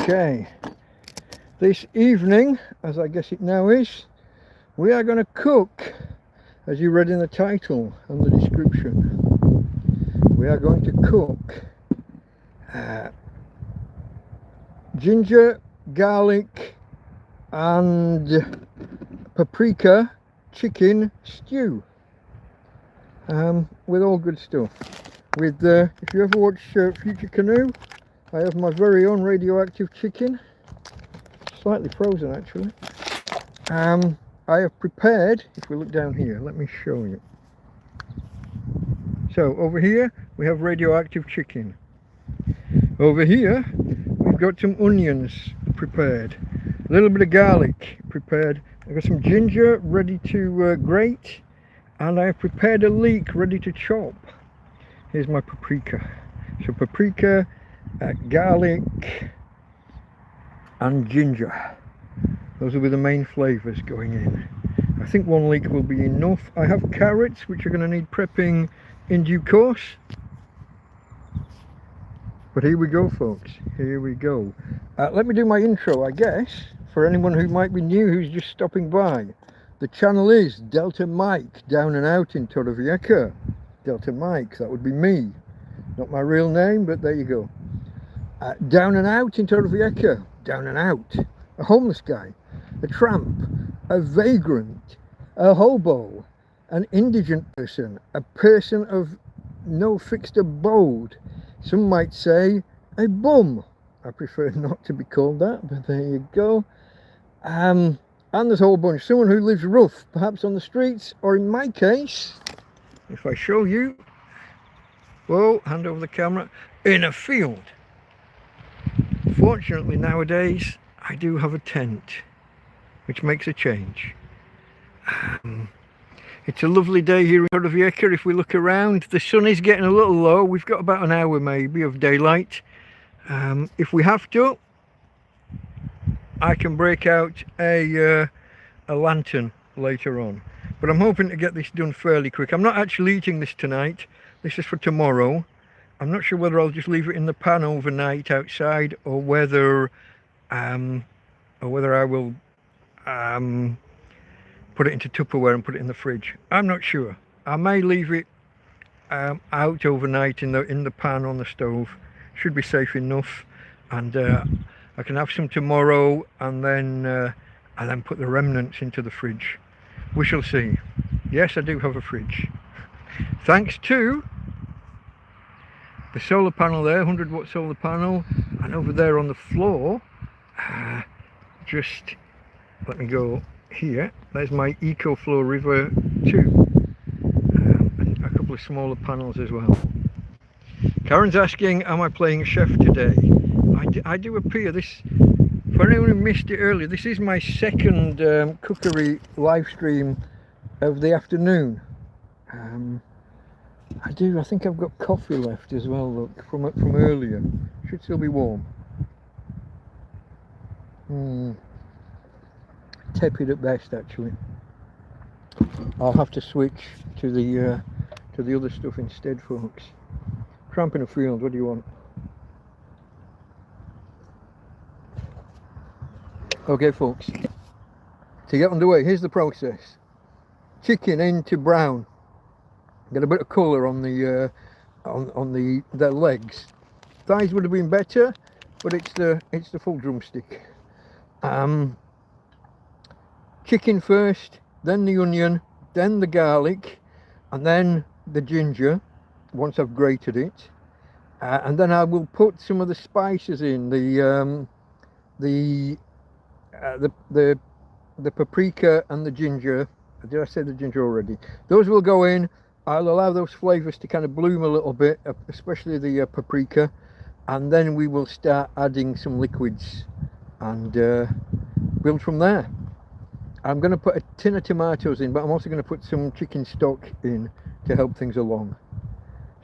Okay, this evening, as I guess it now is, we are going to cook, as you read in the title and the description. We are going to cook ginger, garlic and paprika chicken stew, with all good stuff. With if you ever watch Future Canoe, I have my very own radioactive chicken, slightly frozen actually. I have prepared, if we look down here, let me show you. So over here we have radioactive chicken. Over here we've got some onions prepared, a little bit of garlic prepared. I've got some ginger ready to grate, and I have prepared a leek ready to chop. Here's my paprika. So paprika, garlic and ginger. Those will be the main flavours going in. I think one leek will be enough. I have carrots which are going to need prepping in due course. But here we go, folks. Here we go. Let me do my intro, I guess, for anyone who might be new who's just stopping by. The channel is Delta Mike, down and out in Torrevieja. Delta Mike, that would be me. Not my real name, but there you go. Down and out in Torrevieja. Down and out. A homeless guy, a tramp, a vagrant, a hobo, an indigent person, a person of no fixed abode. Some might say a bum. I prefer not to be called that, but there you go. And there's a whole bunch. Someone who lives rough, perhaps on the streets, or in my case, if I show you, whoa, hand over the camera, in a field. Fortunately nowadays, I do have a tent, which makes a change. It's a lovely day here in Torrevieja. If we look around, the sun is getting a little low. We've got about an hour maybe of daylight. If we have to, I can break out a lantern later on. But I'm hoping to get this done fairly quick. I'm not actually eating this tonight. This is for tomorrow. I'm not sure whether I'll just leave it in the pan overnight outside, or whether I will put it into Tupperware and put it in the fridge. I'm not sure. I may leave it out overnight in the pan on the stove. Should be safe enough, and I can have some tomorrow, and then put the remnants into the fridge. We shall see. Yes, I do have a fridge, thanks to the solar panel there, 100-watt solar panel, and over there on the floor, just let me go here, there's my EcoFlow River 2, and a couple of smaller panels as well. Karen's asking, am I playing a chef today? I do appear. This, for anyone who missed it earlier, this is my second cookery live stream of the afternoon. I think I've got coffee left as well, look, from earlier. Should still be warm. Tepid at best, actually. I'll have to switch to the other stuff instead, folks. Tramp in a field, what do you want? Okay, folks, to get underway, here's the process. Chicken into brown. Get a bit of colour on the their legs. Thighs would have been better, but it's the full drumstick. Chicken first, then the onion, then the garlic, and then the ginger. Once I've grated it, and then I will put some of the spices in, the paprika and the ginger. Did I say the ginger already? Those will go in. I'll allow those flavors to kind of bloom a little bit, especially the paprika, and then we will start adding some liquids and build from there. I'm going to put a tin of tomatoes in, but I'm also going to put some chicken stock in to help things along.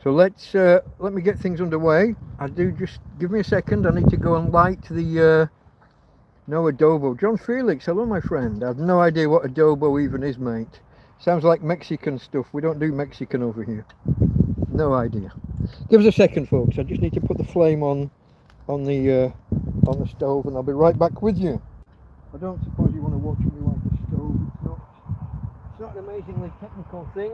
So let me get things underway. Just give me a second. I need to go and light the no adobo. John Felix, hello my friend. I have no idea what adobo even is, mate. Sounds like Mexican stuff. We don't do Mexican over here. No idea. Give us a second, folks. I just need to put the flame on on the stove, and I'll be right back with you. I don't suppose you want to watch me like the stove. It's not an amazingly technical thing.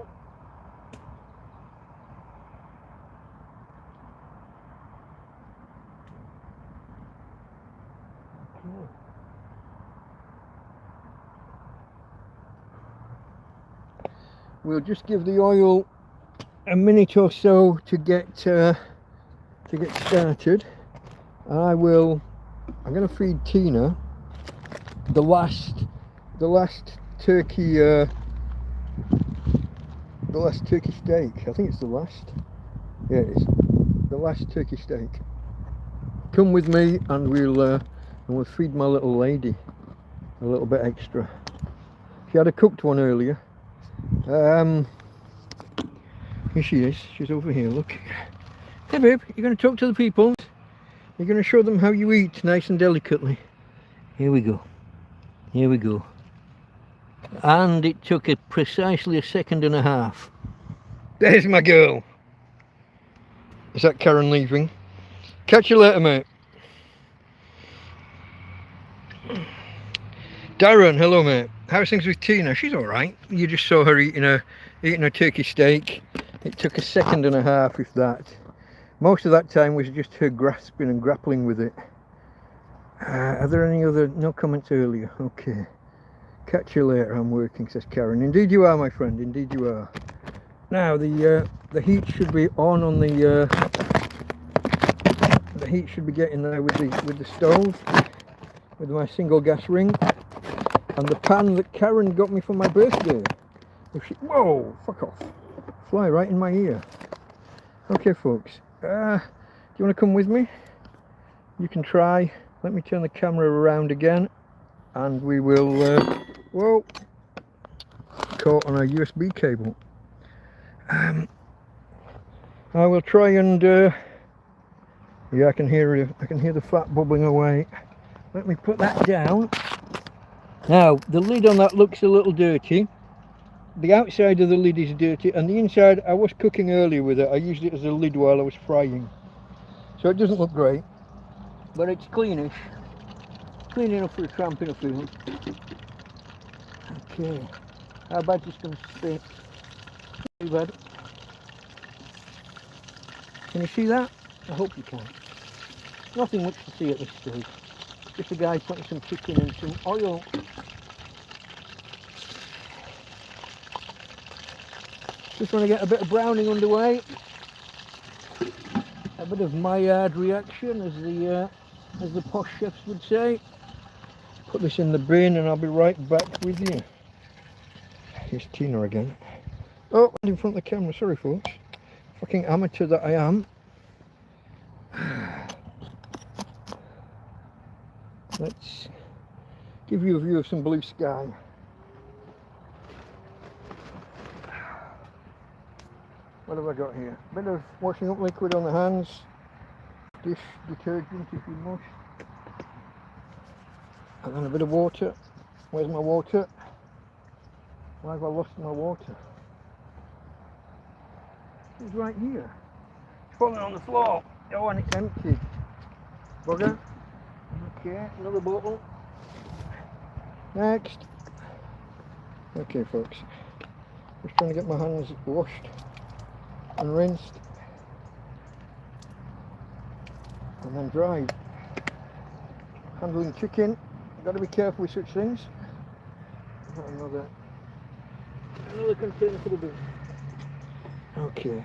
Okay. We'll just give the oil a minute or so to get started. I'm going to feed Tina the last turkey steak. I think it's the last. Yeah, it is the last turkey steak. Come with me, and we'll feed my little lady a little bit extra. She had a cooked one earlier. Here she is. She's over here. Look. Hey, babe. You're going to talk to the people. You're going to show them how you eat, nice and delicately. Here we go. Here we go. And it took precisely a second and a half. There's my girl. Is that Karen leaving? Catch you later, mate. Darren, hello, mate. How's things with Tina? She's all right. You just saw her eating a turkey steak. It took a second and a half, if that. Most of that time was just her grasping and grappling with it. Are there any other... No comments earlier. Okay. Catch you later. I'm working, says Karen. Indeed you are, my friend. Indeed you are. Now, the heat should be on the... The heat should be getting there with the stove. With my single gas ring. And the pan that Karen got me for my birthday. Whoa! Fuck off. Fly right in my ear. Okay, folks. Do you want to come with me? You can try. Let me turn the camera around again, and we will whoa, caught on a USB cable. I will try and yeah, I can hear the fat bubbling away. Let me put that down. Now the lid on that looks a little dirty. The outside of the lid is dirty, and the inside, I was cooking earlier with it. I used it as a lid while I was frying, so it doesn't look great, but it's cleanish. Clean enough for a tramp in a field. Okay, how bad is going to spit? Too bad. Can you see that? I hope you can. Nothing much to see at this stage. Just a guy putting some chicken and some oil. Just want to get a bit of browning underway. A bit of Maillard reaction, as the posh chefs would say. Put this in the bin, and I'll be right back with you. Here's Tina again. Oh, in front of the camera. Sorry, folks. Fucking amateur that I am. Let's give you a view of some blue sky. What have I got here? A bit of washing up liquid on the hands, dish detergent if you must, and then a bit of water. Where's my water? Why have I lost my water? It's right here. It's falling on the floor. Oh, and it's empty. Bugger. Okay, another bottle. Next. Okay, folks. Just trying to get my hands washed and rinsed and then dried. Handling chicken, got to be careful with such things. Got another container for the bin. Okay.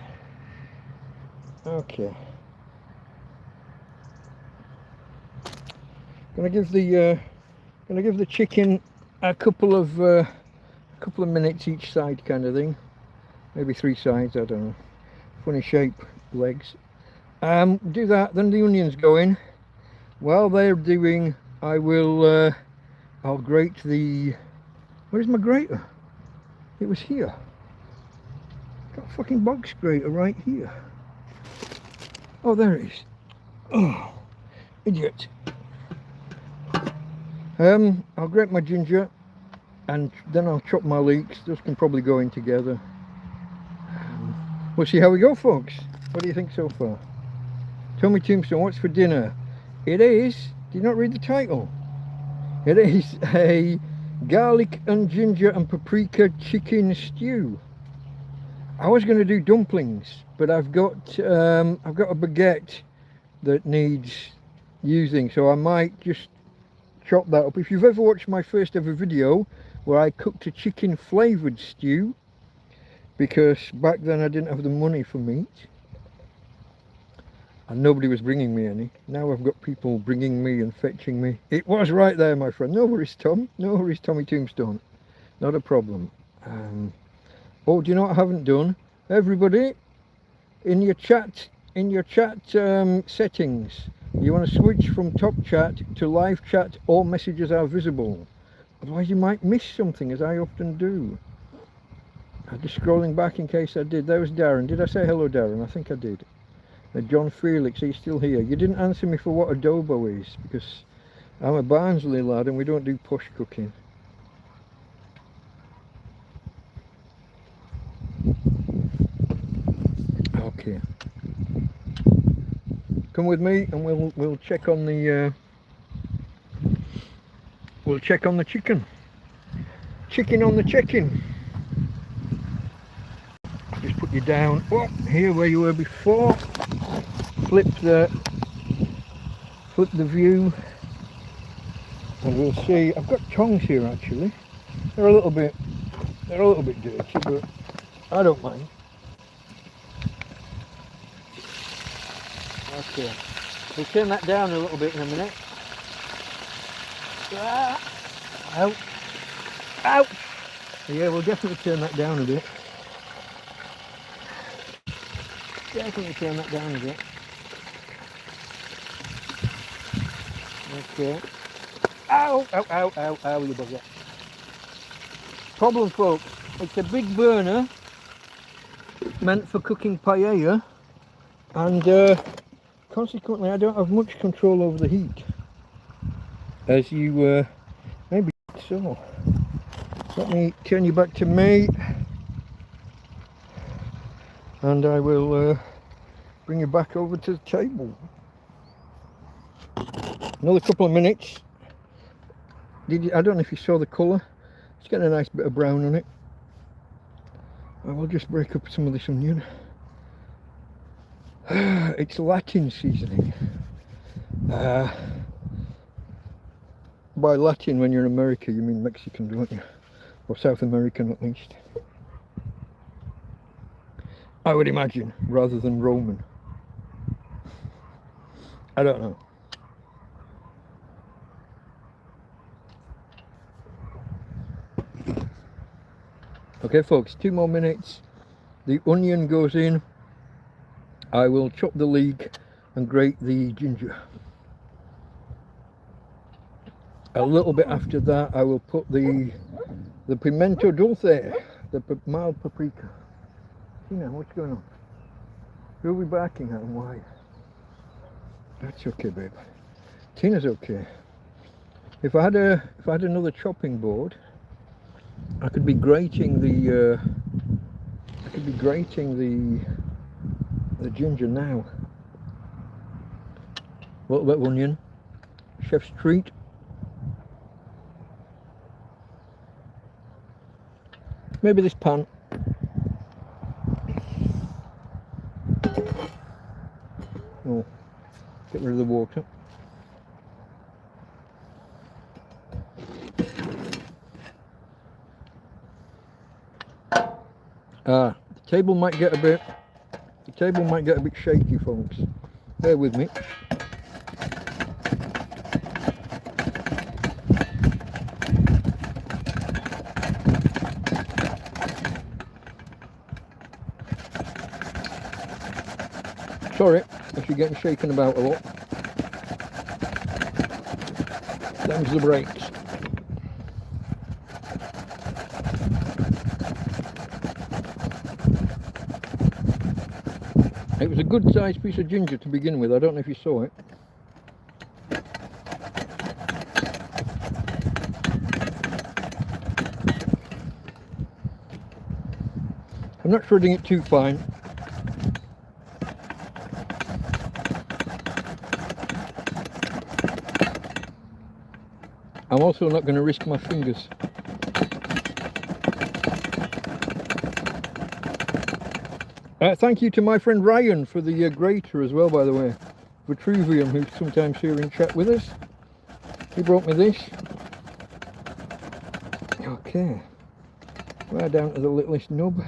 Gonna give the chicken a couple of minutes each side, kind of thing. Maybe 3 sides, I don't know. Funny shape legs. Do that, then the onions go in. While they're doing, I'll grate the... Where's my grater? It was here. Got a fucking box grater right here. Oh, there it is. Oh, idiot. I'll grate my ginger, and then I'll chop my leeks. Those can probably go in together. We'll see how we go, folks. What do you think so far? Tommy Tombstone, what's for dinner? It is, did you not read the title? It is a garlic and ginger and paprika chicken stew. I was going to do dumplings, but I've got a baguette that needs using, so I might just chop that up. If you've ever watched my first ever video where I cooked a chicken flavoured stew, because back then I didn't have the money for meat and nobody was bringing me any. Now I've got people bringing me and fetching me. It was right there, my friend. No worries, Tom. No worries, Tommy Tombstone. Not a problem. Oh, do you know what I haven't done? Everybody, in your chat settings, you want to switch from top chat to live chat or messages are visible. Otherwise you might miss something, as I often do. I'm just scrolling back in case I did. There was Darren. Did I say hello, Darren? I think I did. John Felix, he's still here. You didn't answer me for what adobo is, because I'm a Barnsley lad and we don't do posh cooking. Okay. Come with me and we'll check on the chicken. Chicken on the check-in. Just put you down. Oh, here where you were before. Flip the view, and we'll see. I've got tongs here actually. They're a little bit dirty, but I don't mind. Okay, we'll turn that down a little bit in a minute. Out. Out. Yeah, we'll definitely turn that down a bit. Definitely turn that down a bit. Okay. Ow, ow, ow, ow, ow, you bugger. Problem, folks, it's a big burner meant for cooking paella, and consequently I don't have much control over the heat, as you maybe saw. Let me turn you back to me, and I will bring you back over to the table. Another couple of minutes. I don't know if you saw the colour. It's got a nice bit of brown on it. I will just break up some of this onion. It's Latin seasoning. By Latin, when you're in America, you mean Mexican, don't you? Or South American at least. I would imagine, rather than Roman. I don't know. Okay folks, 2 more minutes. The onion goes in. I will chop the leek and grate the ginger. A little bit after that I will put the pimento dulce, the mild paprika. Tina, what's going on? Who are we barking at and why? That's okay, babe. Tina's okay. If I had another chopping board, I could be grating the ginger now. A little bit of onion, chef's treat. Maybe this pan. Oh, get rid of the water. The table might get a bit shaky, folks. Bear with me. Sorry if you're getting shaken about a lot. Them's the brakes. It was a good sized piece of ginger to begin with. I don't know if you saw it. I'm not shredding it too fine. I'm also not going to risk my fingers. Thank you to my friend Ryan for the grater as well, by the way. Vitruvium, who's sometimes here in chat with us. He brought me this. Okay. Right down to the littlest nub.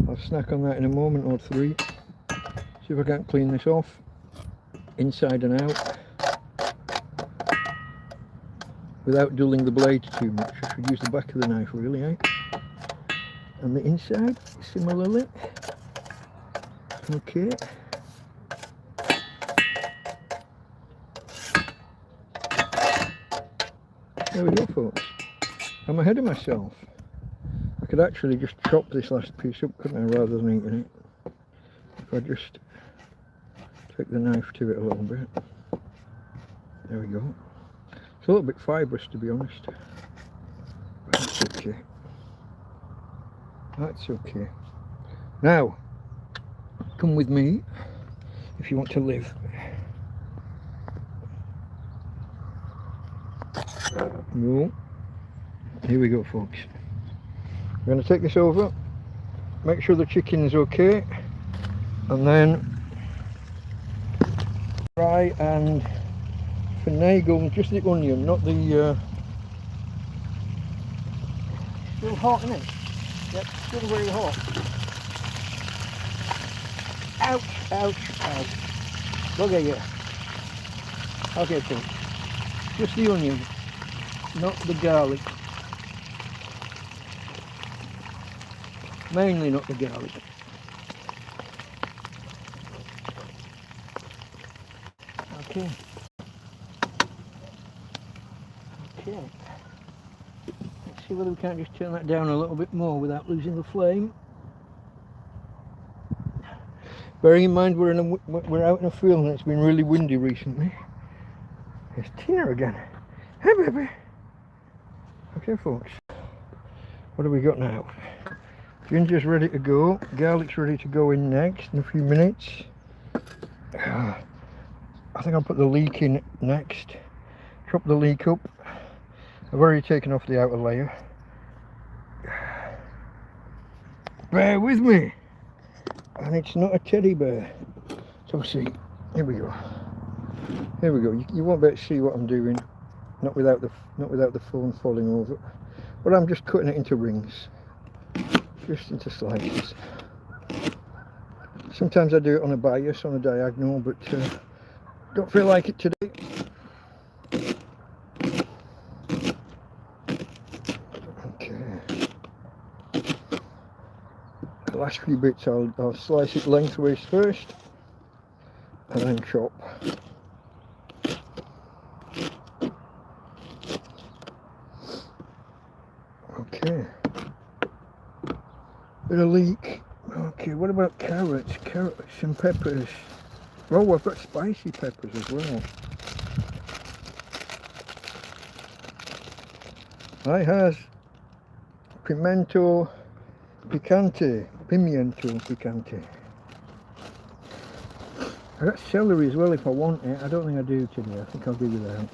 I'll snack on that in a moment or three. See if I can't clean this off. Inside and out. Without dulling the blade too much. I should use the back of the knife really, eh? And the inside, similarly. Okay. There we go, folks. I'm ahead of myself. I could actually just chop this last piece up, couldn't I, rather than eating it? If I just take the knife to it a little bit. There we go. It's a little bit fibrous, to be honest. But that's okay. That's okay. Now, come with me if you want to live. No. Here we go, folks. We're going to take this over, make sure the chicken's okay, and then try and finagle just the onion, not the still hot, isn't it? Yep, still very hot. Ouch, ouch, ouch. Look at you. Okay, folks. Just the onion, not the garlic. Mainly not the garlic. Okay. Okay. Let's see whether we can't just turn that down a little bit more without losing the flame. Bearing in mind we're out in a field and it's been really windy recently. There's Tina again. Hey baby. Okay, folks. What have we got now? Ginger's ready to go. Garlic's ready to go in next in a few minutes. I think I'll put the leek in next. Chop the leek up. I've already taken off the outer layer. Bear with me. And it's not a teddy bear. So see, here we go. Here we go. You won't be able to see what I'm doing. Not without the phone falling over. But I'm just cutting it into rings. Just into slices. Sometimes I do it on a bias, on a diagonal, but don't feel like it today. Okay. The last few bits I'll slice it lengthways first, and then chop. Okay. Bit of leek. Okay, what about carrots? Carrots and peppers. Oh, I've got spicy peppers as well. I has pimiento picante. Pimiento picante. I got celery as well if I want it. I don't think I do today. I think I'll give you that.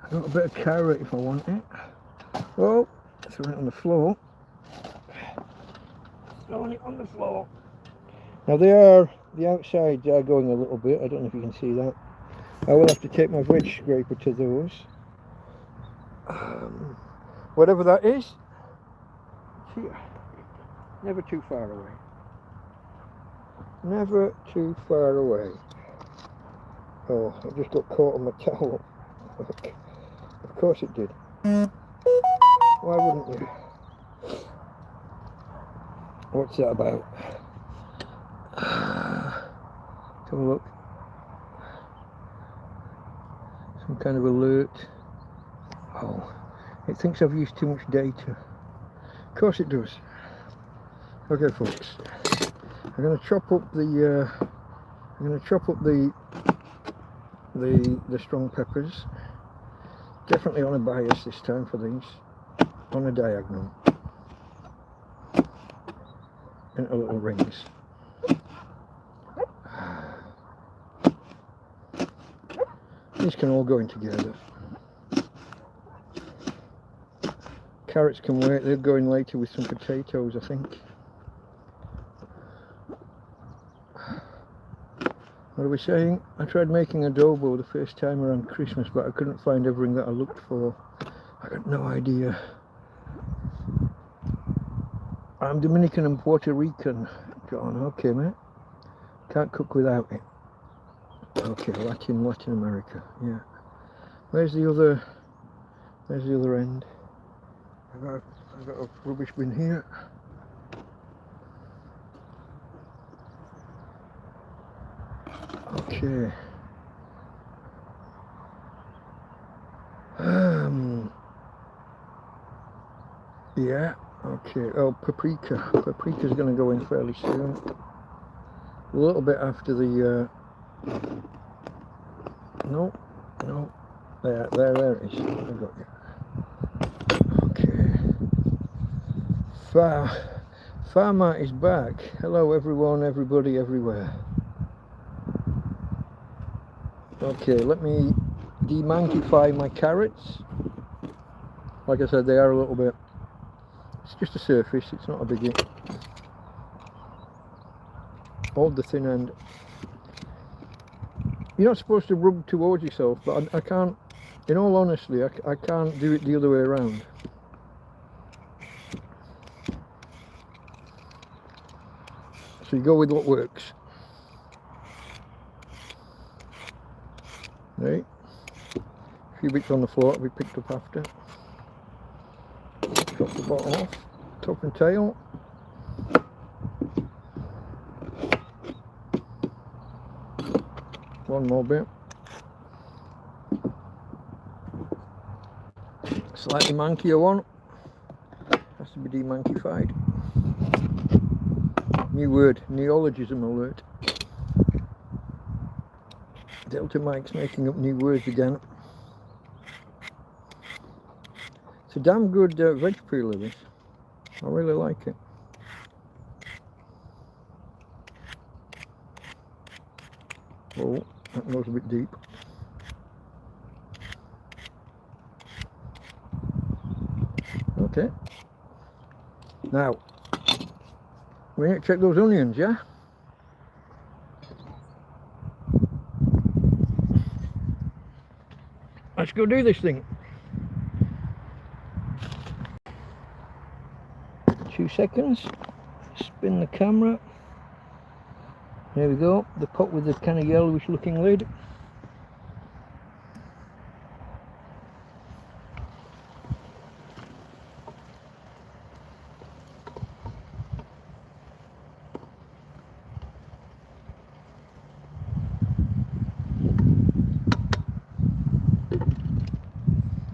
I got a bit of carrot if I want it. Oh, throwing it on the floor. Throwing it on the floor. Now the outsides are going a little bit. I don't know if you can see that. I will have to take my veg scraper to those. Whatever that is. Here. Never too far away. Never too far away. Oh, I just got caught on my towel. Look. Of course it did. Why wouldn't you? What's that about? Let's have a look. Some kind of alert. Oh, it thinks I've used too much data. Of course it does. Okay, folks. I'm going to chop up the. I'm going to chop up the strong peppers. Definitely on a bias this time for these. On a diagonal. Into little rings. These can all go in together. Carrots can wait, they're going later with some potatoes, I think. What are we saying? I tried making adobo the first time around Christmas, but I couldn't find everything that I looked for. I got no idea. I'm Dominican and Puerto Rican. John, okay mate. Can't cook without it. Okay, Latin America, yeah. Where's the other end? I've got a rubbish bin here. Okay. Yeah, okay. Oh, paprika. Paprika's going to go in fairly soon. A little bit after the no. There it is. I got you. Okay. Farmer is back. Hello everyone, everybody, everywhere. Okay, let me demonkify my carrots. Like I said, they are a little bit, it's just a surface, it's not a biggie. Hold the thin end. You're not supposed to rub towards yourself, but I can't, in all honesty, I can't do it the other way around. So you go with what works. Right. A few bits on the floor we picked up after. Chop the bottom off, top and tail. One more bit. Slightly mankier one. Has to be demankified. New word, neologism alert. Delta Mike's making up new words again. It's a damn good veg peeler, this. I really like it. Oh, that goes a bit deep. Okay. Now, we need to check those onions, yeah? Let's go do this thing. 2 seconds. Spin the camera. There we go. The pot with the kind of yellowish looking lid.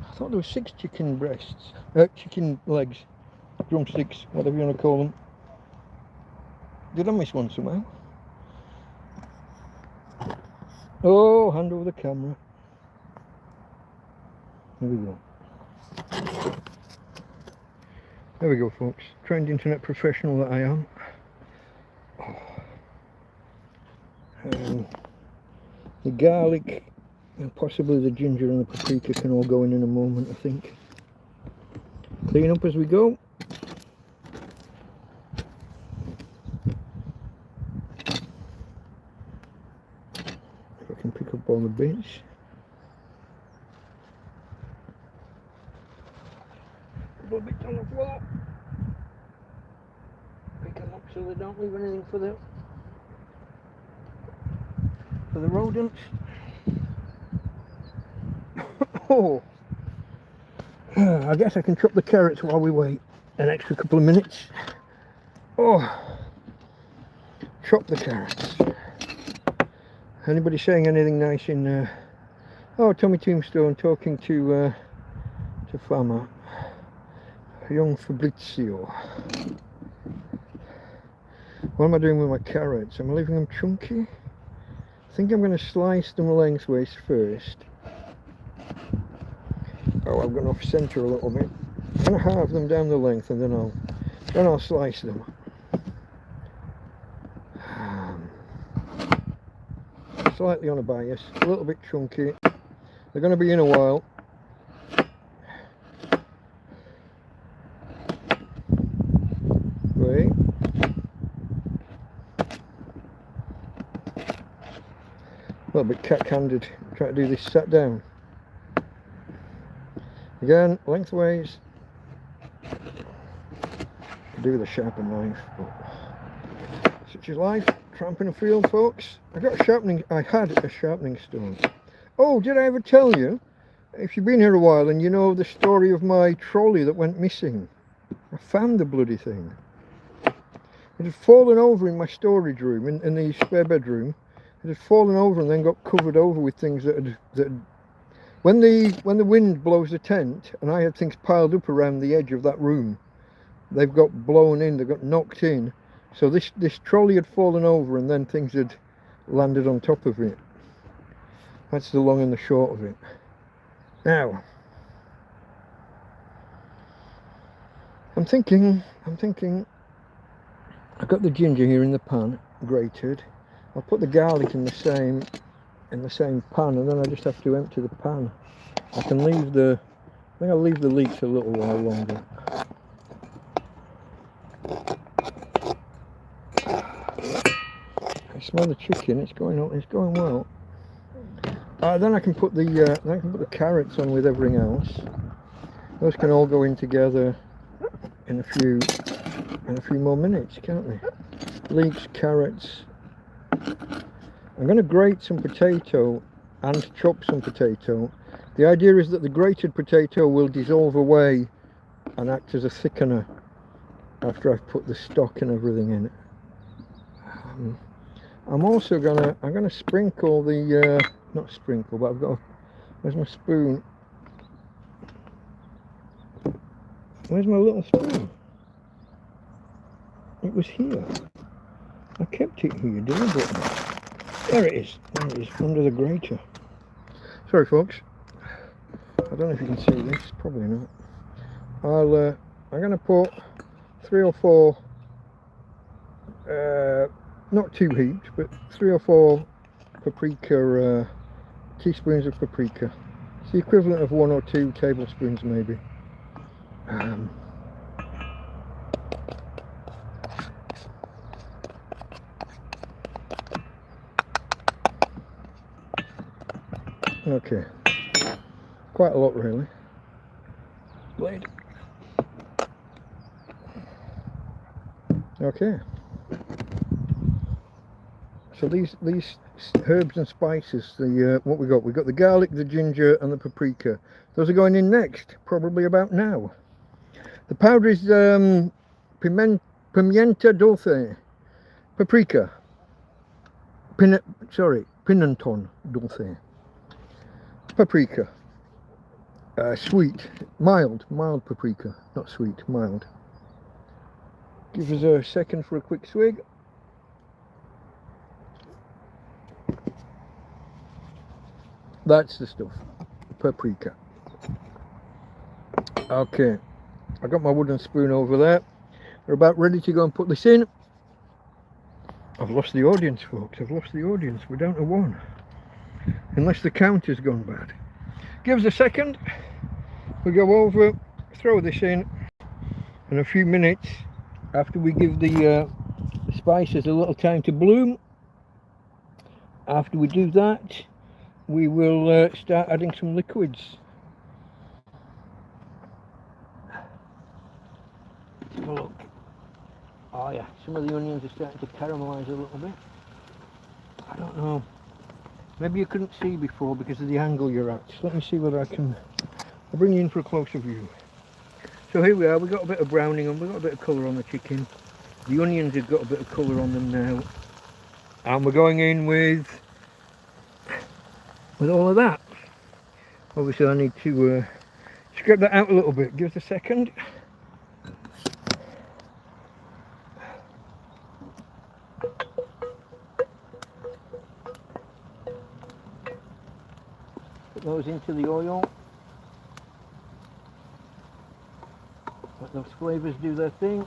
I thought there were 6 chicken breasts, chicken legs, drumsticks, whatever you want to call them. Did I miss one somehow? Oh, hand over the camera. There we go. There we go, folks. Trained internet professional that I am. The garlic and possibly the ginger and the paprika can all go in a moment, I think. Clean up as we go. If I can pick up all the bits. A couple of bits on the floor. Pick them up so they don't leave anything for the rodents. Oh, I guess I can chop the carrots while we wait an extra couple of minutes. Oh, chop the carrots. Anybody saying anything nice in there? Oh, Tommy Tombstone talking to Farmer. Young Fabrizio. What am I doing with my carrots? Am I leaving them chunky? I think I'm going to slice them lengthways first. Oh, I've gone off centre a little bit. I'm going to halve them down the length and then I'll slice them. Slightly on a bias, a little bit chunky. They're going to be in a while. bit cat-handed trying to do this sat down. Again, lengthways. Could do with a sharper knife, but such is life. Tramping a field, folks. I had a sharpening stone. Oh, did I ever tell you? If you've been here a while and you know the story of my trolley that went missing, I found the bloody thing. It had fallen over in my storage room, in the spare bedroom. It had fallen over and then got covered over with things that had when the wind blows the tent, and I had things piled up around the edge of that room, they've got blown in, they got knocked in. So this trolley had fallen over and then things had landed on top of it. That's the long and the short of it. Now, I'm thinking, I've got the ginger here in the pan, grated. I'll put the garlic in the same pan, and then I just have to empty the pan. I think I'll leave the leeks a little while longer. I smell the chicken. It's going well. Then I can put the carrots on with everything else. Those can all go in together in a few more minutes, can't they? Leeks, carrots. I'm going to grate some potato and chop some potato. The idea is that the grated potato will dissolve away and act as a thickener after I've put the stock and everything in. I'm also gonna sprinkle the not sprinkle, but where's my spoon? Where's my little spoon? It was here. I kept it here deliberately. There it is. There it is, under the grater. Sorry, folks. I don't know if you can see this. Probably not. I'm going to put 3 or 4, not too heaped, but 3 or 4 paprika, teaspoons of paprika. It's the equivalent of 1 or 2 tablespoons, maybe. Okay, quite a lot really. Blade. Okay. So these herbs and spices, what we got the garlic, the ginger and the paprika. Those are going in next, probably about now. The powder is pimienta dulce, paprika, pimenton dulce, paprika, sweet, mild paprika, not sweet, mild. Give us a second for a quick swig. That's the stuff, paprika. Okay, I got my wooden spoon over there. We're about ready to go and put this in. I've lost the audience, folks. I've lost the audience. We're down to 1. Unless the counter's gone bad. Give us a second. We go over, throw this in a few minutes after we give the spices a little time to bloom. After we do that, we will start adding some liquids. Let's have a look. Oh yeah, some of the onions are starting to caramelise a little bit. I don't know. Maybe you couldn't see before because of the angle you're at. So let me see whether I'll bring you in for a closer view. So here we are, we've got a bit of browning on, we've got a bit of colour on the chicken. The onions have got a bit of colour on them now. And we're going in with all of that. Obviously I need to scrape that out a little bit. Give us a second. Put those into the oil. Let those flavours do their thing.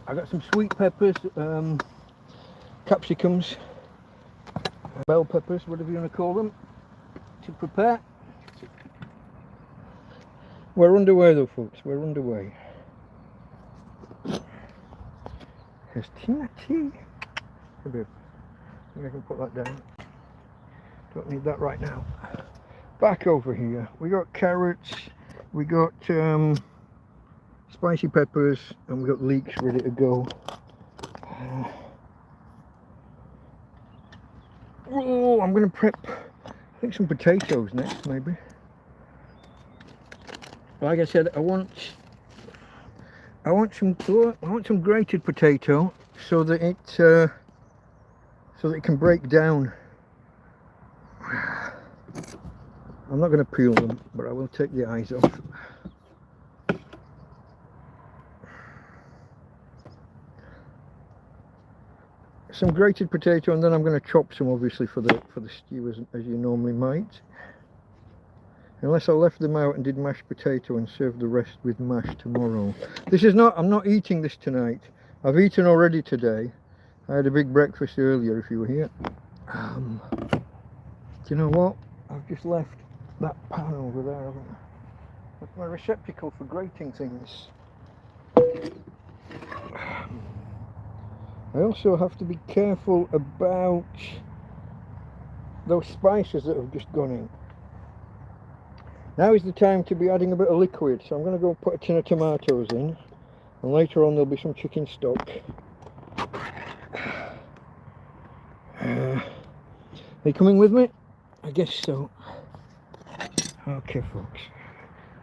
I got some sweet peppers, capsicums, bell peppers, whatever you want to call them, to prepare. We're underway though, folks, we're underway. There's tea. A bit. I can put that down. Don't need that right now. Back over here, we got carrots, we got spicy peppers, and we got leeks ready to go. Oh, I'm going to prep, I think, some potatoes next, maybe. Like I said, I want some grated potato so that it can break down. I'm not going to peel them, but I will take the eyes off. Some grated potato, and then I'm going to chop some, obviously, for the stew as you normally might. Unless I left them out and did mashed potato and served the rest with mash tomorrow. I'm not eating this tonight. I've eaten already today. I had a big breakfast earlier, if you were here. Do you know what? I've just left that pan over there, haven't I? That's my receptacle for grating things. I also have to be careful about those spices that have just gone in. Now is the time to be adding a bit of liquid, so I'm going to go put a tin of tomatoes in, and later on there'll be some chicken stock. Are you coming with me? I guess so. Okay, folks.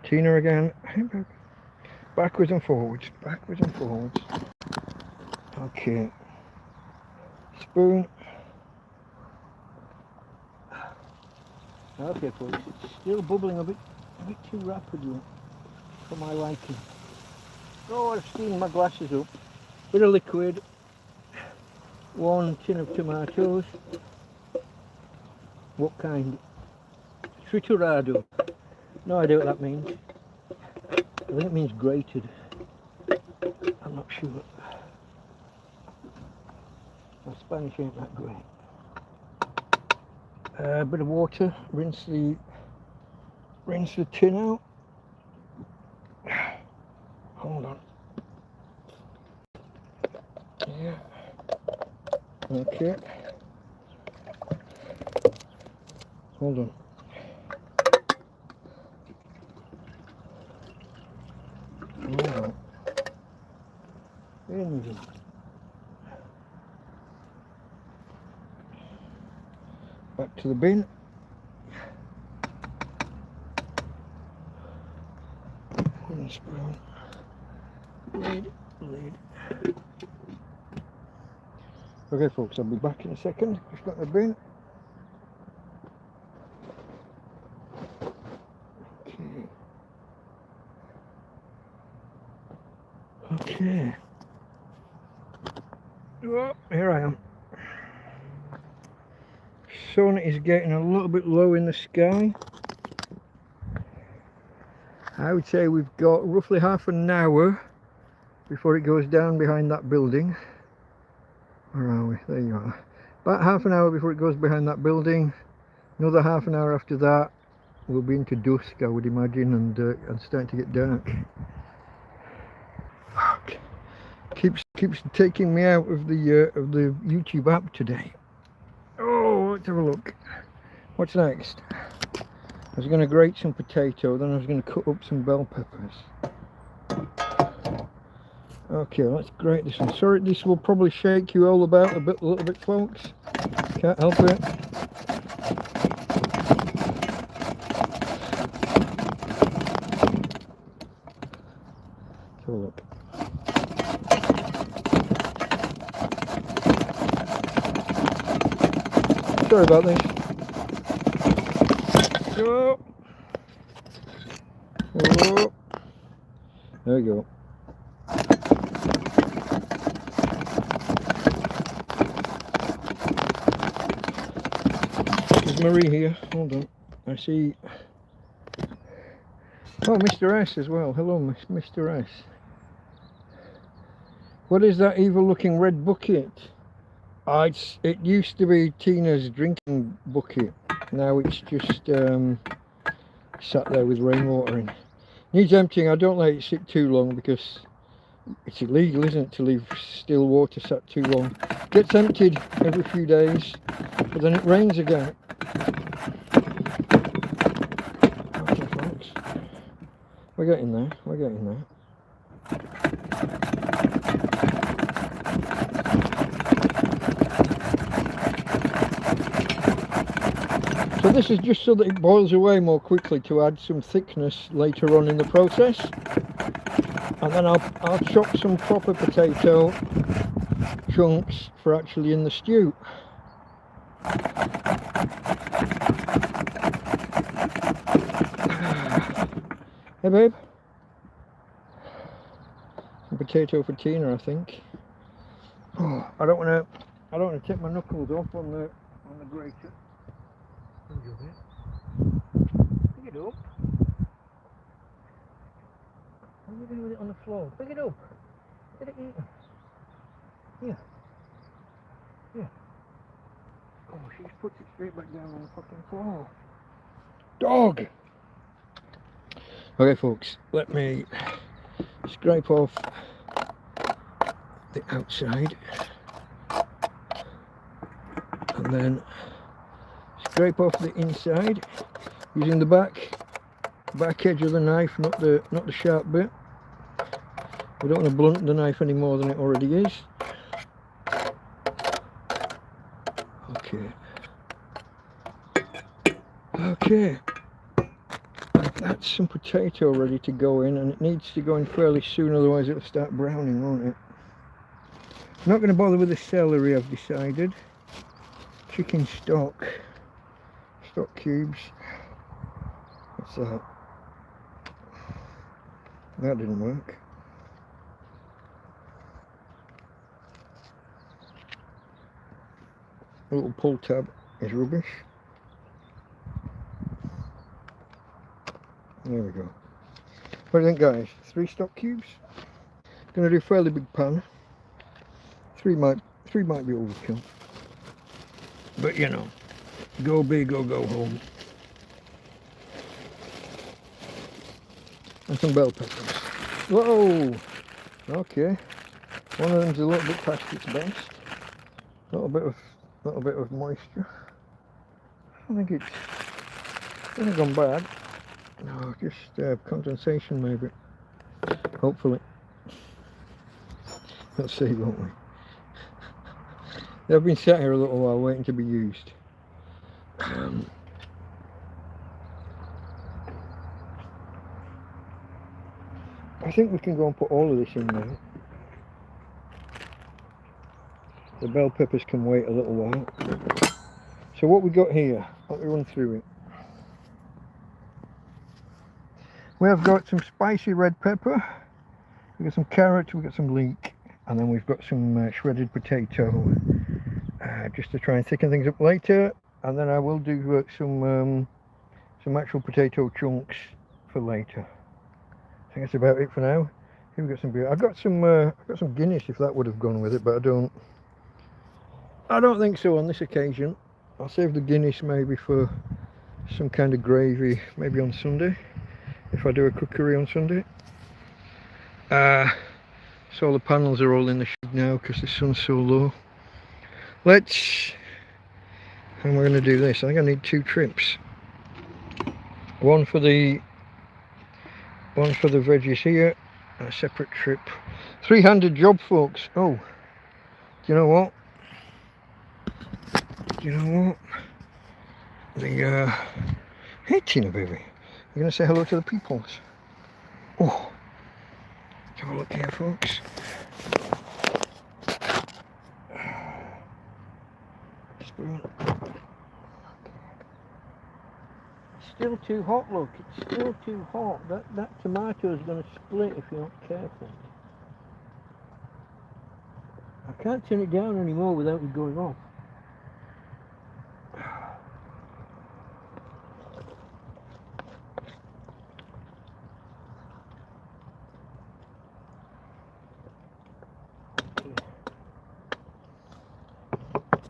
Tina again. Backwards and forwards. Backwards and forwards. Okay. Spoon. Okay, folks. It's still bubbling a bit too rapidly for my liking. Oh, I've steamed my glasses up. Bit of liquid. 1 tin of tomatoes. What kind? Triturado. No idea what that means. I think it means grated. I'm not sure. My Spanish ain't that great. A bit of water. Rinse the tin out. Hold on. Yeah. Okay. Hold on. Now, back to the bin. Wooden spoon. Lid. Okay, folks, I'll be back in a second. Just got the bin. Okay. Oh, here I am. Sun is getting a little bit low in the sky. I would say we've got roughly half an hour before it goes down behind that building. Where are we? There you are. About half an hour before it goes behind that building. Another half an hour after that, we'll be into dusk, I would imagine, and starting to get dark. Keeps taking me out of the YouTube app today. Oh, let's have a look. What's next? I was going to grate some potato, then I was going to cut up some bell peppers. Okay, let's grate this one. Sorry, this will probably shake you all about a little bit, folks. Can't help it. Let's have a look. Sorry about this. Go. Oh. There we go. There's Marie here. Hold on. I see. Oh, Mr. S as well. Hello, Mr. S. What is that evil-looking red bucket? It used to be Tina's drinking bucket. Now it's just sat there with rainwater in. Needs emptying. I don't let it sit too long because it's illegal, isn't it, to leave still water sat too long. Gets emptied every few days, but then it rains again. Okay, folks. We're getting there. We're getting there. So this is just so that it boils away more quickly to add some thickness later on in the process. And then I'll chop some proper potato chunks for actually in the stew. Hey babe, some potato for Tina, I think. Oh, I don't want to take my knuckles off on the grater. Pick it up. What are you doing with it on the floor? Pick it up. Get it eaten. Here. Here. Oh, she just puts it straight back down on the fucking floor. Dog! Okay folks, let me scrape off the outside and then scrape off the inside using the back edge of the knife, not the sharp bit. We don't want to blunt the knife any more than it already is. Okay, that's some potato ready to go in, and it needs to go in fairly soon, otherwise it'll start browning, won't it? I'm not going to bother with the celery, I've decided. Chicken stock cubes. What's that? That didn't work. A little pull tab is rubbish. There we go. What do you think, guys? 3 stock cubes? Gonna do a fairly big pan. 3 might be overkill. But you know, go big or go home. And some bell peppers. Whoa! Okay. One of them's a little bit past its best. A little bit of moisture. I don't think it's gone bad. No, just condensation maybe. Hopefully. Let's see, won't we? They've been sat here a little while waiting to be used. I think we can go and put all of this in now. The bell peppers can wait a little while. So what we got here, let me run through it. We have got some spicy red pepper, we've got some carrot, we've got some leek, and then we've got some shredded potato, just to try and thicken things up later. And then I will do some actual potato chunks for later. I think that's about it for now. Here we've got some beer. I've got some Guinness if that would have gone with it, but I don't think so on this occasion. I'll save the Guinness maybe for some kind of gravy, maybe on Sunday, if I do a cookery on Sunday. So the panels are all in the shade now because the sun's so low. How am I going to do this? I think I need 2 trips. One for the veggies here, and a separate trip. 3-handed job, folks. Oh, do you know what? Hey Tina baby, you're going to say hello to the peoples. Oh, let's have a look here, folks. Spoon. It's still too hot, look. It's still too hot. That tomato is going to split if you're not careful. I can't turn it down anymore without it going off.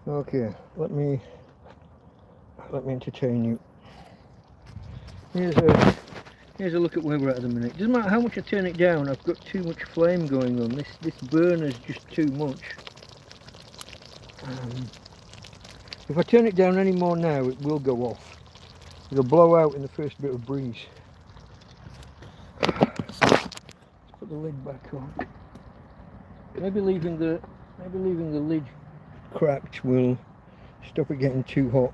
Okay, let me entertain you. Here's a look at where we're at the minute. Doesn't matter how much I turn it down, I've got too much flame going on. This burner's just too much. If I turn it down any more now, it will go off. It'll blow out in the first bit of breeze. Let's put the lid back on. Maybe leaving the lid cracked will stop it getting too hot.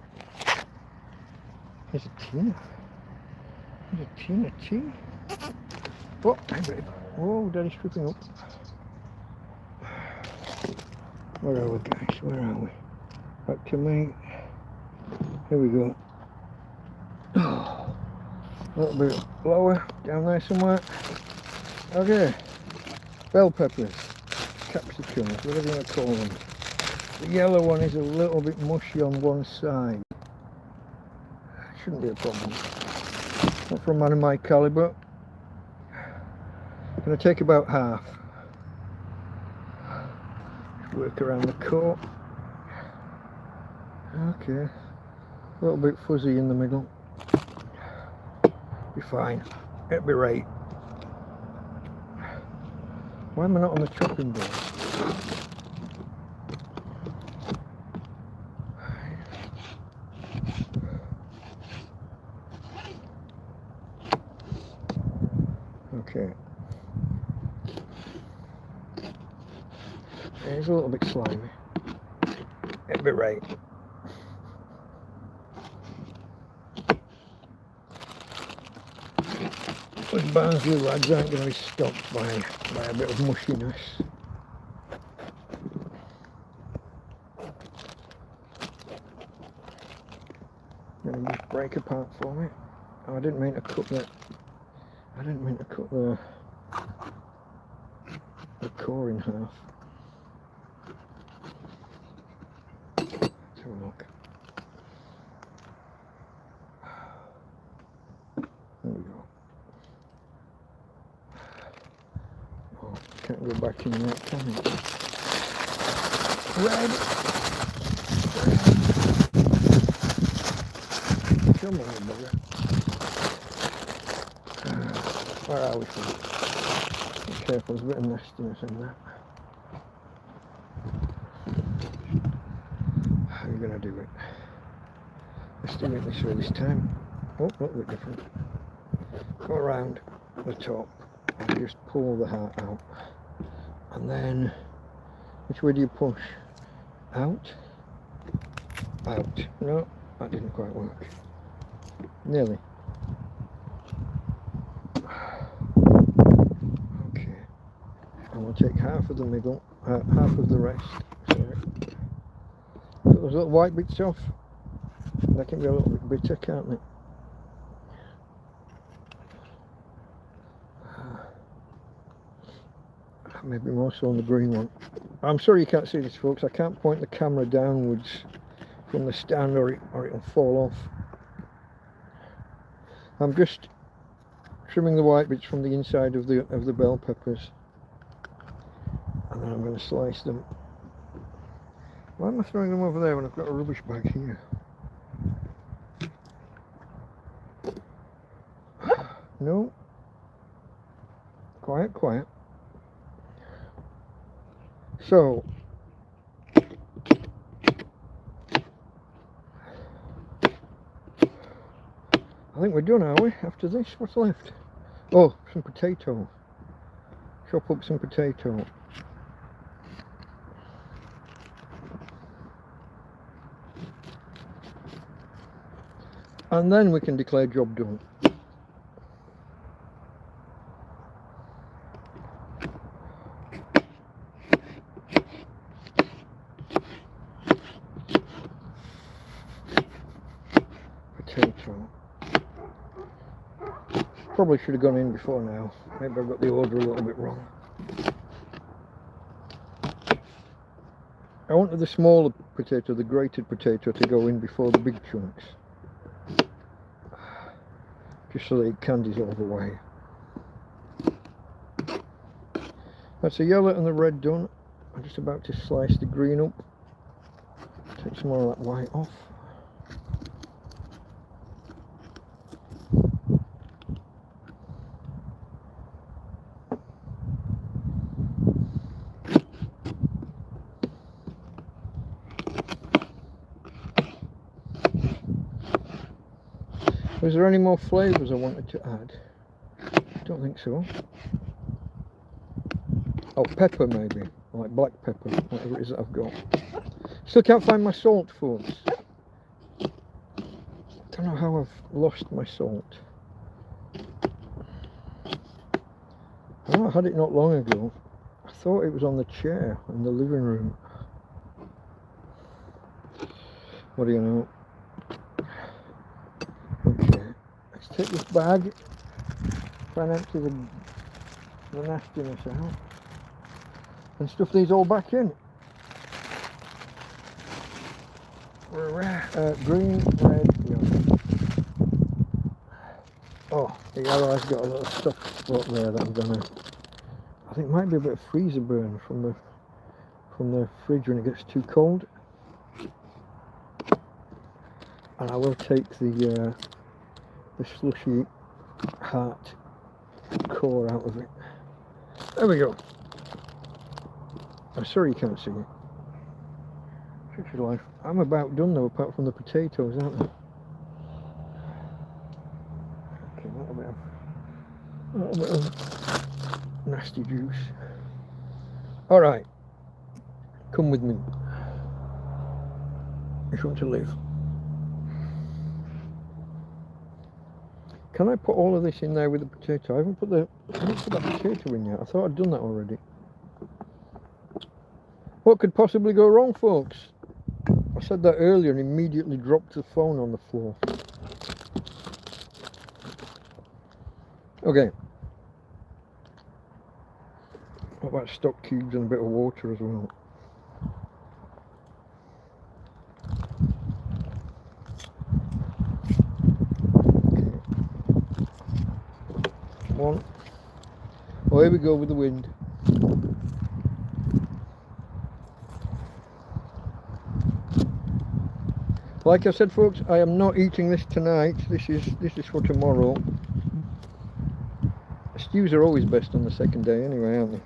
There's a tin. There's a tin of tea. Oh, whoa, Daddy's tripping up. Where are we, guys? Where are we? Back to me. Here we go. Oh, a little bit lower, down there somewhere. Okay. Bell peppers, capsicums, whatever you want to call them. The yellow one is a little bit mushy on one side. Shouldn't be a problem. Not for a man of my calibre. Gonna take about half. Work around the core. Okay. A little bit fuzzy in the middle. Be fine. It'll be right. Why am I not on the chopping board? Okay. It's a little bit slimy. It'll be right. But Barnsley lads aren't going to be stopped by a bit of mushiness. Going to just break apart for me. Oh, I didn't mean to cut that. I didn't mean to cut the core in half. Let's have a look. There we go. Oh, can't go back in that, can it? Red! Come on, bugger. Where are we from? Be careful, there's a bit of nastiness in that. How are you going to do it? Let's do it this way this time. Oh, a little bit different. Go around the top and just pull the heart out. And then, which way do you push? Out? Out. No, that didn't quite work. Nearly. Okay. And we'll take half of the middle, half of the rest. Sorry. Put those little white bits off. That can be a little bit bitter, can't it? Maybe more so on the green one. I'm sorry you can't see this, folks. I can't point the camera downwards from the stand or it'll fall off. I'm just trimming the white bits from the inside of the bell peppers, and then I'm going to slice them. Why am I throwing them over there when I've got a rubbish bag here? No. Quiet, quiet. So, I think we're done, are we? After this, what's left? Oh, some potato. Chop up some potato. And then we can declare job done. Potato. Probably should have gone in before now. Maybe I've got the order a little bit wrong. I wanted the smaller potato, the grated potato, to go in before the big chunks. Just so that it can dissolve away. That's the yellow and the red done. I'm just about to slice the green up. Take some more of that white off. Was there any more flavours I wanted to add? Don't think so. Oh, pepper maybe, like black pepper, whatever it is that I've got. Still can't find my salt, folks. Don't know how I've lost my salt. Oh, I had it not long ago. I thought it was on the chair in the living room. What do you know? Okay, let's take this bag, try and empty the nastiness out, and stuff these all back in. Green, red, yellow. Oh, the yellow has got a little stuff spot there that I'm gonna. I think it might be a bit of freezer burn from the fridge when it gets too cold. And I will take the slushy heart core out of it. There we go. I'm sorry you can't see it. Such a life. I'm about done though, apart from the potatoes, aren't I? Okay, a little bit of nasty juice. Alright, come with me if you want to live. Can I put all of this in there with the potato? I haven't put that potato in yet. I thought I'd done that already. What could possibly go wrong, folks? I said that earlier and immediately dropped the phone on the floor. Okay. What about stock cubes and a bit of water as well? One. Oh, here we go with the wind. Like I said, folks, I am not eating this tonight. This is for tomorrow. Stews are always best on the second day anyway, aren't they?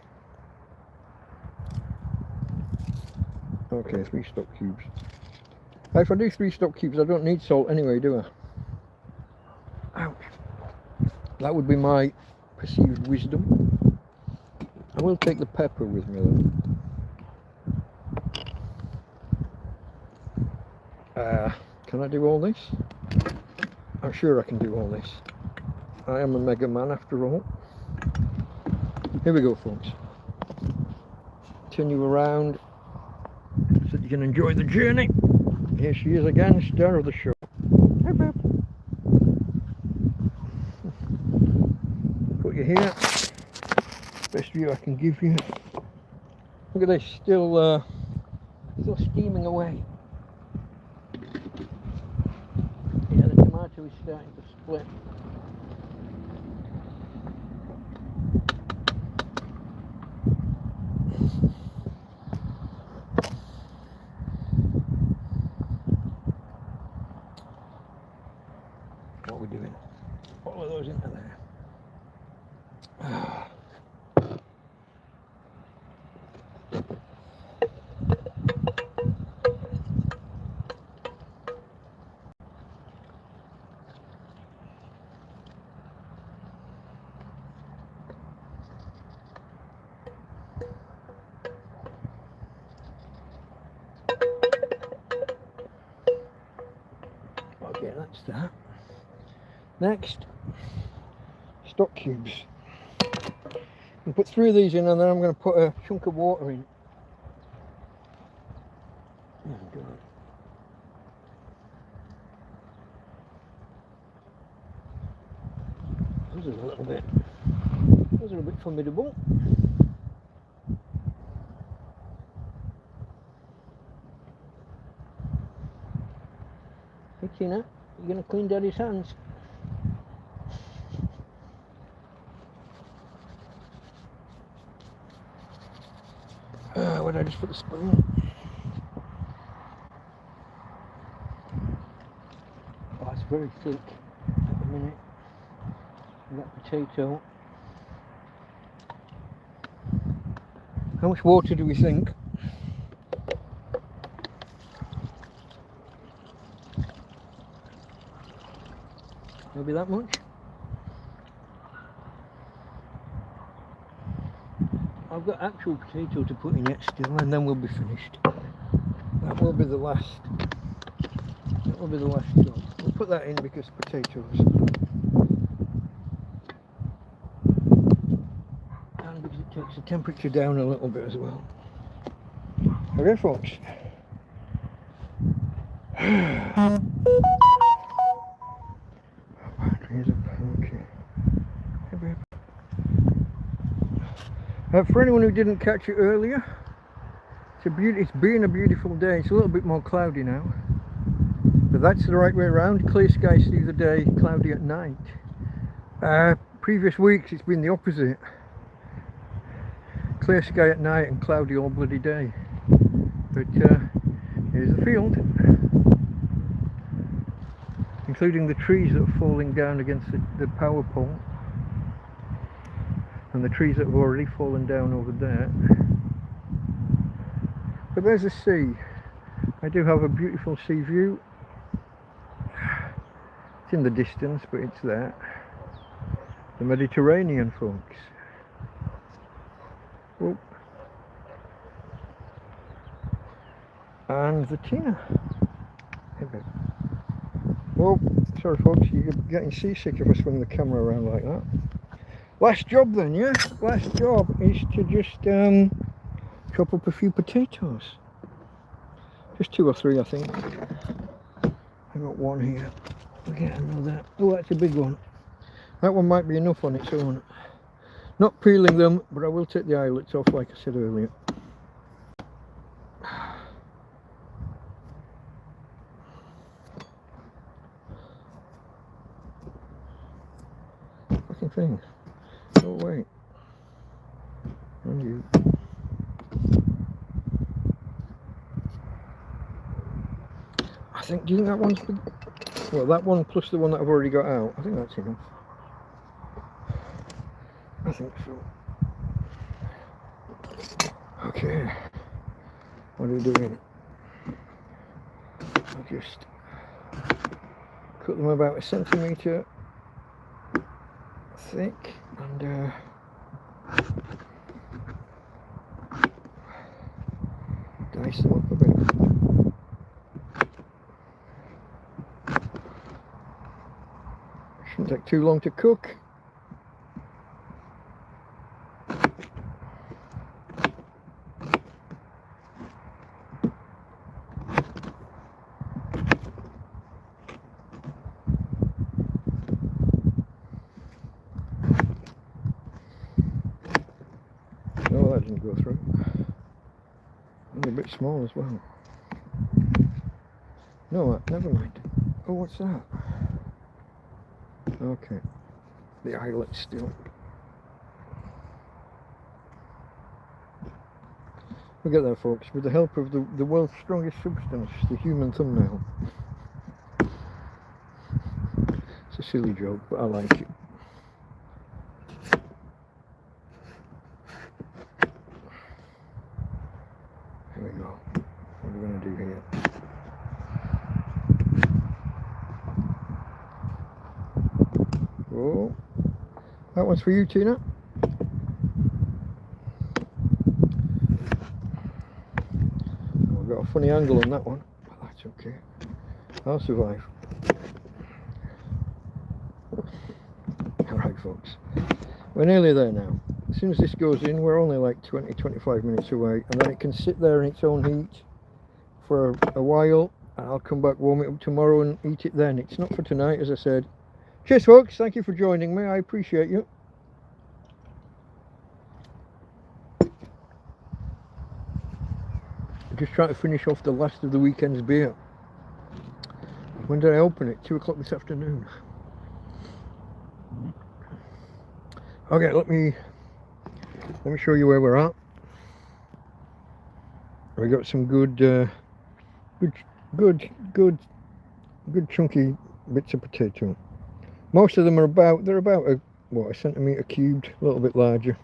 Okay, 3 stock cubes. If I do 3 stock cubes, I don't need salt anyway, do I? Ouch. That would be my perceived wisdom. I will take the pepper with me though. Can I do all this? I'm sure I can do all this. I am a mega man after all. Here we go, folks. Turn you around so that you can enjoy the journey. Here she is again, star of the show. Put you here. Best view I can give you. Look at this, still steaming away. Yeah, the tomato is starting to split. What are we doing? All of those into there. Okay, that's that. Next, stock cubes. I'll put 3 of these in and then I'm going to put a chunk of water in. Oh God. Those are a little bit formidable. Hey Tina, you're going to clean Daddy's hands. Where did I just put the spoon? Oh, it's very thick at the minute. And that potato. How much water do we think? Maybe that much. I've got actual potato to put in yet still, and then we'll be finished. That will be the last. That will be the last job. We'll put that in because potatoes. And because it takes the temperature down a little bit as well. Okay, folks. For anyone who didn't catch it earlier, it's been a beautiful day. It's a little bit more cloudy now, but that's the right way around. Clear skies through the day, cloudy at night. Previous weeks it's been the opposite. Clear sky at night and cloudy all bloody day. But here's the field, including the trees that are falling down against the power pole, and the trees that have already fallen down over there. But there's the sea. I do have a beautiful sea view. It's in the distance, but it's there. The Mediterranean, folks. Oh. And the Tina. Oh, sorry folks, you're getting seasick if I swing the camera around like that. Last job then, yeah? Last job is to just chop up a few potatoes. Just 2 or 3, I think. I got one here. I'll get another. Oh, that's a big one. That one might be enough on its own. Not peeling them, but I will take the eyelets off like I said earlier. Fucking thing. Oh wait. And you. I think, do you think that one's big? Well, that one plus the one that I've already got out, I think that's enough. I think so. Okay. What are we doing? I'll just cut them about 1 centimetre thick and dice them up a bit. Shouldn't take too long to cook. Oh, that didn't go through. And a bit small as well. No, never mind. Oh, what's that? Okay. The eyelet still. We'll get there, folks, with the help of the world's strongest substance, the human thumbnail. It's a silly joke, but I like it. Here we go. What are we going to do here? Oh, that one's for you, Tina. We've got a funny angle on that one, but that's okay. I'll survive. Alright, folks. We're nearly there now. As soon as this goes in, we're only like 20-25 minutes away, and then it can sit there in its own heat for a while, and I'll come back, warm it up tomorrow and eat it then. It's not for tonight, as I said. Cheers, folks. Thank you for joining me. I appreciate you. I'm just trying to finish off the last of the weekend's beer. When did I open it? 2 o'clock this afternoon. Okay, let me show you where we're at. We got some good chunky bits of potato. Most of them are about a centimetre cubed, a little bit larger,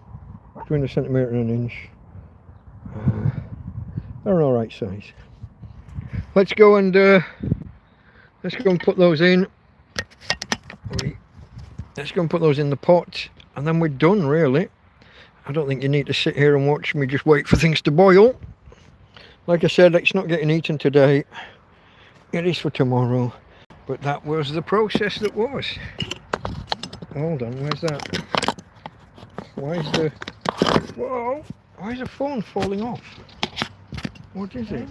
between 1 centimetre and 1 inch. They're an alright size. Let's go and put those in. We let's go and put those in the pot, and then we're done, really. I don't think you need to sit here and watch me just wait for things to boil. Like I said, it's not getting eaten today. It is for tomorrow. But that was the process that was. Hold on, where's that? Why is the... Whoa! Why is the phone falling off? What is it?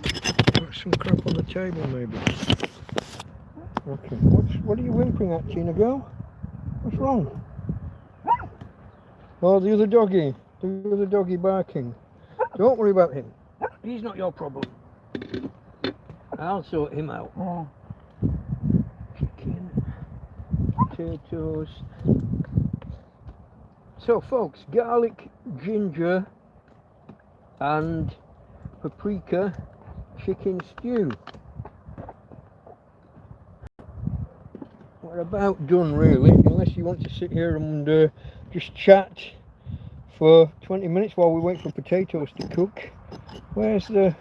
Got some crap on the table, maybe. Okay, what are you whimpering at, Tina girl? What's wrong? Oh, the other doggy. The other doggy barking. Don't worry about him. He's not your problem. I'll sort him out. Chicken, potatoes. So folks, garlic, ginger and paprika chicken stew. We're about done, really, unless you want to sit here and just chat for 20 minutes while we wait for potatoes to cook. Where's my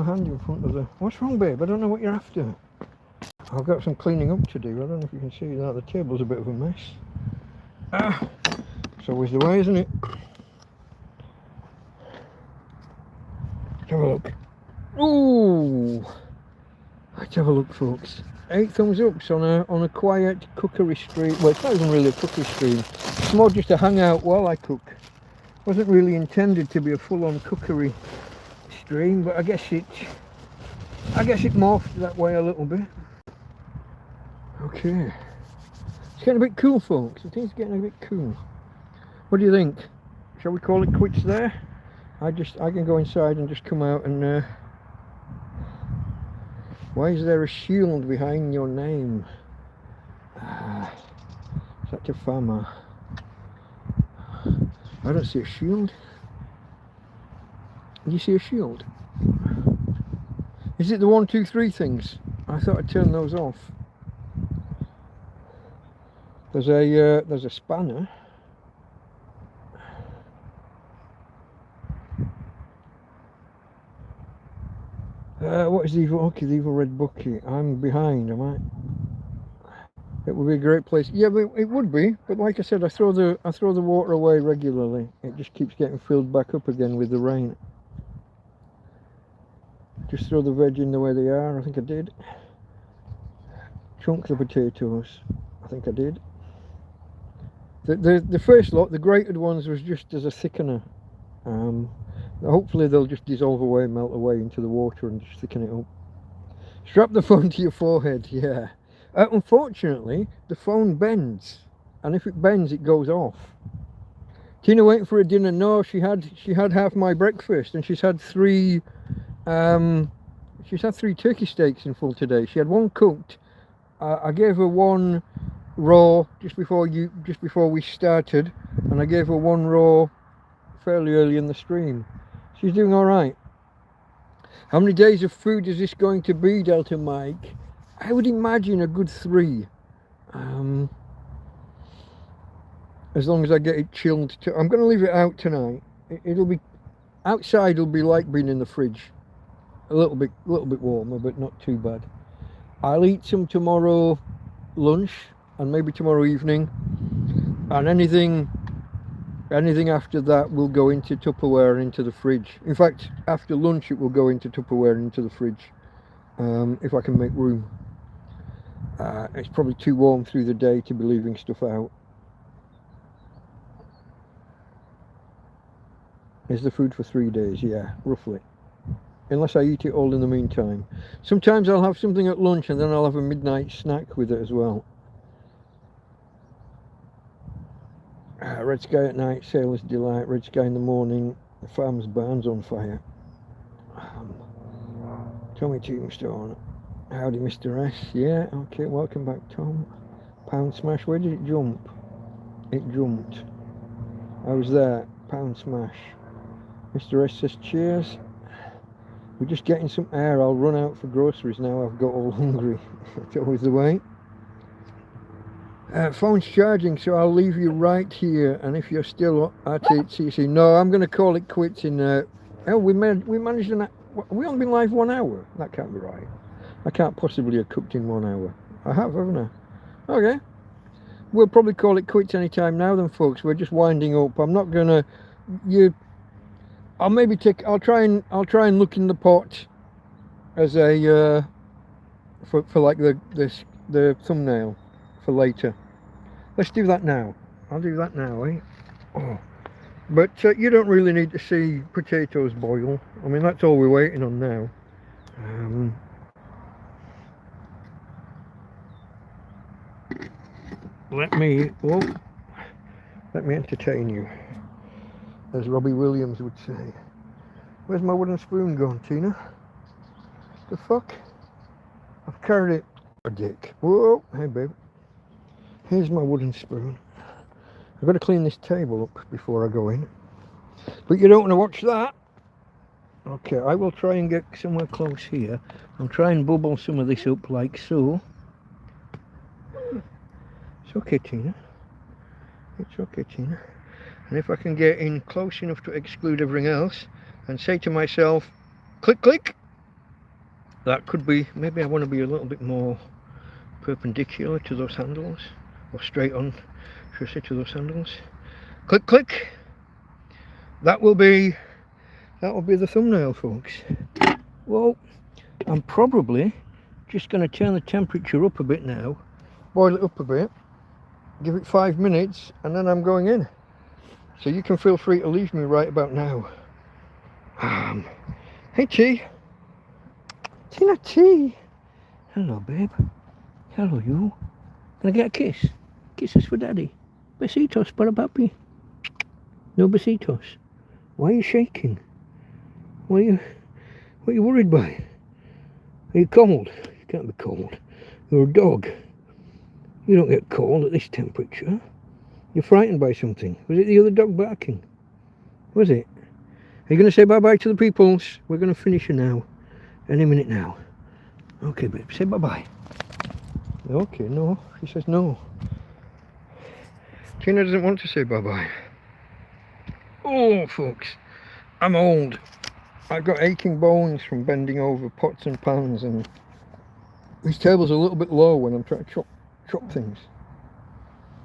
hand in front of the... What's wrong, babe? I don't know what you're after. I've got some cleaning up to do. I don't know if you can see that. The table's a bit of a mess. It's always the way, isn't it? Let's have a look. Ooh! Let's have a look, folks. 8 thumbs ups on a quiet cookery stream. Well, it's not even really a cookery stream. It's more just a hangout while I cook. Wasn't really intended to be a full-on cookery stream, but I guess it morphed that way a little bit. Okay. It's getting a bit cool, folks. I think it's getting a bit cool. What do you think? Shall we call it quits there? I can go inside and just come out and why is there a shield behind your name? Is that a farmer? I don't see a shield. Do you see a shield? Is it the 1, 2, 3 things? I thought I'd turn those off. There's a spanner. What is the evil? Okay, the evil red bucket. I'm behind, am I? It would be a great place. Yeah, but it would be. But like I said, I throw the water away regularly. It just keeps getting filled back up again with the rain. Just throw the veg in the way they are. I think I did. Chunk the potatoes. I think I did. The first lot, the grated ones, was just as a thickener. Hopefully they'll just dissolve away, melt away into the water and just thicken it up. Strap the phone to your forehead, yeah. Unfortunately, the phone bends, and if it bends, it goes off. Tina waiting for her dinner? No, she had half my breakfast, and she's had three turkey steaks in full today. She had one cooked. I gave her one raw just before we started, and I gave her one raw fairly early in the stream. She's doing all right. How many days of food is this going to be, Delta Mike? I would imagine a good 3. As long as I get it chilled. I'm going to leave it out tonight. It'll be outside. It'll be like being in the fridge. A little bit warmer, but not too bad. I'll eat some tomorrow lunch and maybe tomorrow evening, and anything after that will go into Tupperware and into the fridge. In fact, after lunch it will go into Tupperware and into the fridge, if I can make room. It's probably too warm through the day to be leaving stuff out. Is the food for 3 days? Yeah, roughly. Unless I eat it all in the meantime. Sometimes I'll have something at lunch and then I'll have a midnight snack with it as well. Red sky at night, sailor's delight. Red sky in the morning, the farm's barn's on fire. Tommy Tombstone. Howdy, Mr. S. Yeah, okay, welcome back, Tom. Pound smash, where did it jump? It jumped. I was there. Pound smash. Mr. S says cheers. We're just getting some air. I'll run out for groceries now. I've got all hungry. That's always the way. Phone's charging, so I'll leave you right here. And if you're still at it, CC. No, I'm going to call it quits in. Oh, we managed an. We only been live 1 hour. That can't be right. I can't possibly have cooked in 1 hour. I have, haven't I? Okay. we'll probably call it quits anytime now then, folks. We're just winding up. I'm not gonna I'll try and look in the pot as a for like the thumbnail for later. Let's do that now. I'll do that now, eh? Oh. But you don't really need to see potatoes boil. I mean, that's all we're waiting on now. Let me entertain you, as Robbie Williams would say. Where's my wooden spoon gone, Tina? The fuck? I've carried it. A dick. Whoa, hey babe. Here's my wooden spoon. I've got to clean this table up before I go in. But you don't want to watch that. Okay, I will try and get somewhere close here. I'll try and bubble some of this up like so. It's okay, Tina. It's okay, Tina. And if I can get in close enough to exclude everything else and say to myself, click, click, that could be, maybe I want to be a little bit more perpendicular to those handles, or straight on, should I say, to those handles. Click, click. That will be the thumbnail, folks. Well, I'm probably just going to turn the temperature up a bit now, boil it up a bit, give it 5 minutes, and then I'm going in. So you can feel free to leave me right about now. Hey T. Tina T. Hello, babe. Hello, you. Can I get a kiss? Kisses for daddy. Besitos para papi. No besitos. Why are you shaking? What are you worried by? Are you cold? You can't be cold. You're a dog. You don't get cold at this temperature. You're frightened by something. Was it the other dog barking? Was it? Are you going to say bye-bye to the peoples? We're going to finish it now. Any minute now. Okay, babe. Say bye-bye. Okay, no. She says no. Tina doesn't want to say bye-bye. Oh, folks. I'm old. I've got aching bones from bending over pots and pans, and this table's a little bit low when I'm trying to chop things.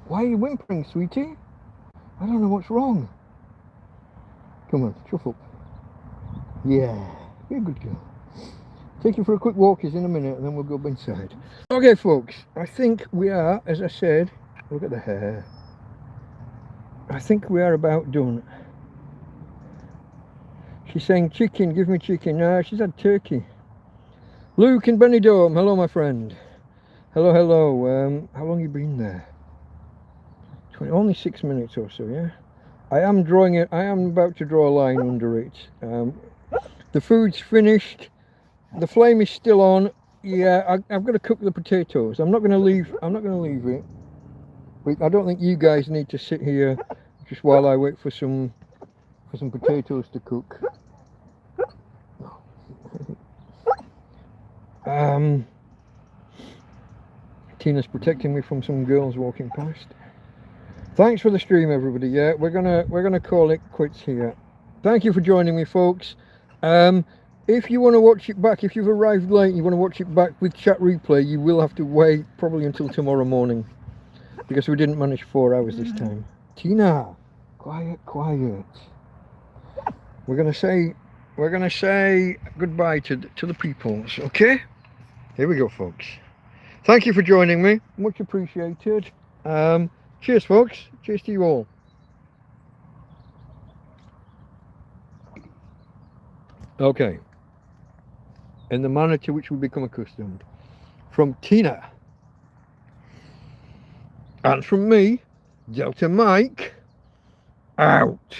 Why are you whimpering, sweetie? I don't know what's wrong. Come on, chuff up. Yeah, you're a good girl. Take you for a quick walk in a minute and then we'll go inside. Okay, folks, I think we are, as I said, look at the hair. I think we are about done. She's saying chicken, give me chicken. No, she's had turkey. Luke in Benidorm, hello my friend. Hello, hello. How long you been there? Only 6 minutes or so, yeah? I am drawing it, I am about to draw a line under it. The food's finished. The flame is still on. Yeah, I've got to cook the potatoes. I'm not going to leave it. But I don't think you guys need to sit here just while I wait for some potatoes to cook. Tina's protecting me from some girls walking past. Thanks for the stream, everybody. Yeah, we're gonna call it quits here. Thank you for joining me, folks. If you want to watch it back, if you've arrived late and you want to watch it back with chat replay, you will have to wait probably until tomorrow morning, because we didn't manage 4 hours this time. Tina, quiet, quiet. We're gonna say goodbye to the peoples, okay? Here we go, folks. Thank you for joining me. Much appreciated. Cheers, folks. Cheers to you all. Okay. In the manner to which we become accustomed. From Tina. And from me, Delta Mike, out.